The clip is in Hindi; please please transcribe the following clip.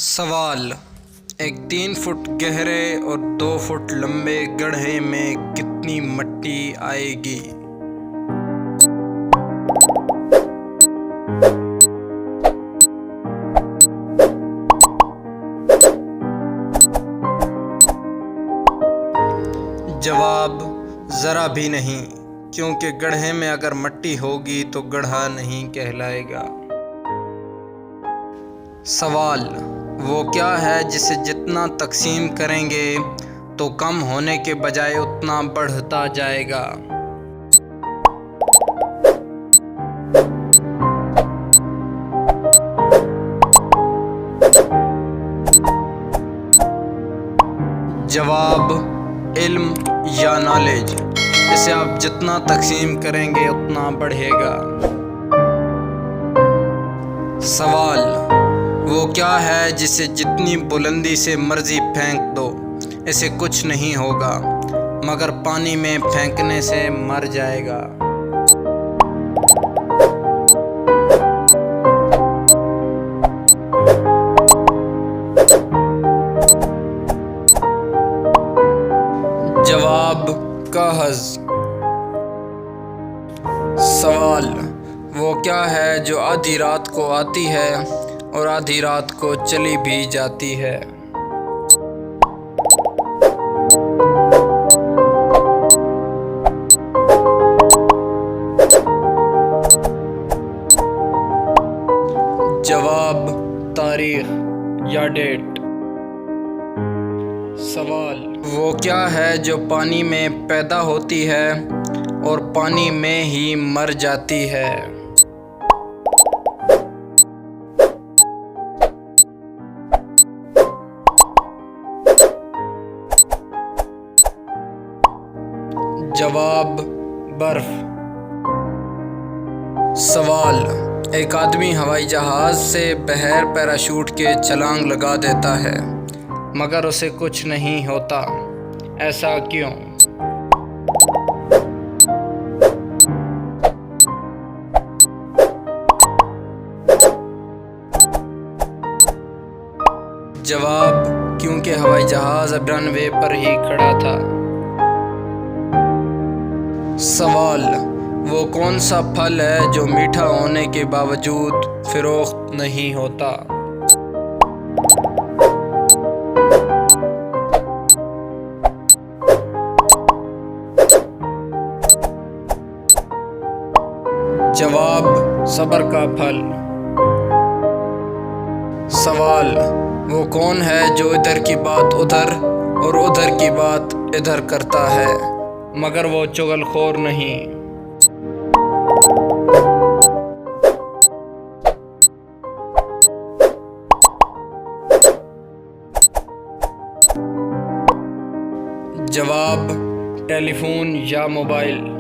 सवाल। एक 3 फुट गहरे और 2 फुट लंबे गड्ढे में कितनी मिट्टी आएगी? जवाब ज़रा भी नहीं, क्योंकि गड्ढे में अगर मिट्टी होगी तो गड्ढा नहीं कहलाएगा। सवाल। वो क्या है जिसे जितना तकसीम करेंगे तो कम होने के बजाय उतना बढ़ता जाएगा? जवाब इल्म या नॉलेज। इसे आप जितना तकसीम करेंगे उतना बढ़ेगा। सवाल। वो क्या है जिसे जितनी बुलंदी से मर्जी फेंक दो इसे कुछ नहीं होगा, मगर पानी में फेंकने से मर जाएगा? जवाब कागज। सवाल। वो क्या है जो आधी रात को आती है और आधी रात को चली भी जाती है? जवाब तारीख या डेट। सवाल। वो क्या है जो पानी में पैदा होती है और पानी में ही मर जाती है? जवाब बर्फ। सवाल। एक आदमी हवाई जहाज से बगैर पैराशूट के छलांग लगा देता है मगर उसे कुछ नहीं होता, ऐसा क्यों? जवाब क्योंकि हवाई जहाज रनवे पर ही खड़ा था। सवाल। वो कौन सा फल है जो मीठा होने के बावजूद फरोख्त नहीं होता? जवाब सब्र का फल। सवाल। वो कौन है जो इधर की बात उधर और उधर की बात इधर करता है मगर वो चुगलखोर नहीं? जवाब टेलीफोन या मोबाइल।